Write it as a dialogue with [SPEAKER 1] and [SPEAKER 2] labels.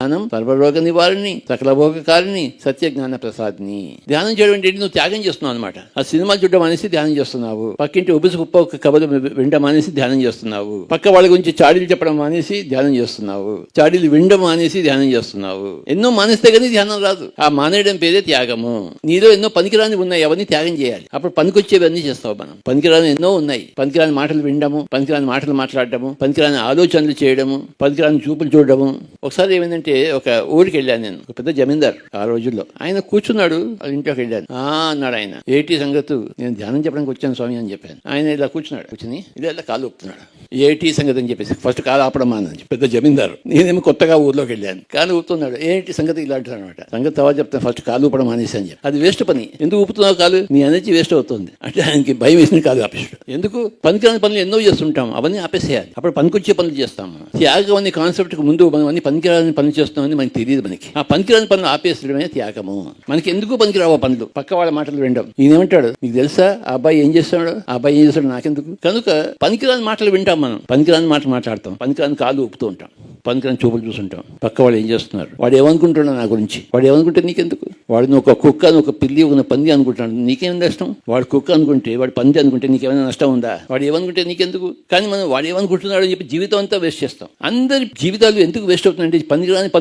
[SPEAKER 1] ధ్యానం సర్వరోగ నివారిణి సకల భోగకారిణి సత్య జ్ఞాన ప్రసాదిని. ధ్యానం చేయడం అంటే నువ్వు త్యాగం చేస్తున్నావు అనమాట. ఆ సినిమా చూడడం అనేసి ధ్యానం చేస్తున్నావు, పక్కింటి ఉబుసు కుప్ప ఒక కబలు వినడం అనేసి ధ్యానం చేస్తున్నావు, పక్క వాళ్ళ గురించి చాడీలు చెప్పడం మానేసి ధ్యానం చేస్తున్నావు, చాడీలు వినడం మానేసి ధ్యానం చేస్తున్నావు. ఎన్నో మానేస్తే కానీ ధ్యానం రాదు. ఆ మానేయడం పేరే త్యాగము. నీలో ఎన్నో పనికిరాని ఉన్నాయి, అవన్నీ త్యాగం చేయాలి. అప్పుడు పనికొచ్చేవన్నీ చేస్తావు. మనం పనికిరాని ఎన్నో ఉన్నాయి. పనికిరాని మాటలు వినడము, పనికిరాని మాటలు మాట్లాడటము, పనికిరాని ఆలోచనలు చేయడము, పనికిరాని చూపులు చూడడము. ఒకసారి ఏమైందంటే ఒక ఊరికి వెళ్ళాను నేను, ఒక పెద్ద జమీందార్ ఆ రోజుల్లో. ఆయన కూర్చున్నాడు, ఇంట్లోకి వెళ్ళాను. అన్నాడు ఆయన, ఏటి సంగతు, నేను ధ్యానం చెప్పడానికి వచ్చాను స్వామి అని చెప్పాను. ఆయన ఇలా కూర్చున్నాడు, కూర్చుని ఇలా కాలు ఊపుతున్నాడు. ఏటి సంగతి అని చెప్పేసి ఫస్ట్ కాలు ఆపడం అని పెద్ద జమీందారు. నేనేమో కొత్తగా ఊర్లోకి వెళ్ళాను, కాలు ఊపుతున్నాడు. ఏంటి సంగతి ఇలా అంటాడు అనమాట. సంగతి తర్వాత చెప్తాను, ఫస్ట్ కాలు ఊపడం మానేసి అని చెప్పి. అది వేస్ట్ పని, ఎందుకు ఊపుతున్నావు కాలు, నీ ఎనర్జీ వేస్ట్ అవుతుంది అంటే ఆయనకి భయం వేసిన కాలు ఆపేసాడు. ఎందుకు, పనికిరాని పనులు ఎన్నో చేస్తుంటాం, అవన్నీ ఆపేసేయాలి. అప్పుడు పనికొచ్చే పనులు చేస్తాం. త్యాగం అనే కాన్సెప్ట్ కు ముందు మనం అన్ని పనికిరాని పనులు చేస్తామని మనకి తెలియదు. మనకి ఆ పనికిరాని పనులు ఆపేసడమే త్యాగము. మనకి ఎందుకు పనికిరావు పనులు, పక్క వాళ్ళ మాటలు వినడం. ఈయనేమంటాడు, నీకు తెలుసా ఆ అబ్బాయి ఏం చేస్తున్నాడు, ఆ అబ్బాయి ఏం చేస్తాడు నాకెందుకు. కనుక పనికిరాని మాటలు వింటాం, మనం పనికిరాని మాటలు మాట్లాడతాం, పనికిరాని కాలు ఊపుతూ ఉంటాం, పనికిరాని చూపులు చూస్తుంటాం. పక్క వాళ్ళు ఏం చేస్తున్నారు, వాడు ఏమనుకుంటున్నాడు నా గురించి, వాడు ఏమనుకుంటే నీకెందుకు. వాడు నువ్వు ఒక కుక్క, ఒక పిల్లి, ఒక పంది అనుకుంటున్నాడు, నీకేం నష్టం. వాడు కుక్క అనుకుంటే, వాడు పంది అనుకుంటే నీకేమైనా నష్టం ఉందా. వాడు ఏమనుకుంటే నీకెందుకు. కానీ మనం వాడు ఏమనుకుంటున్నాడు అని చెప్పి జీవితం అంతా వేస్ట్ చేస్తాం. అందరి జీవితాలు ఎందుకు వేస్ట్ అవుతుందంటే పనికిరాని పనులు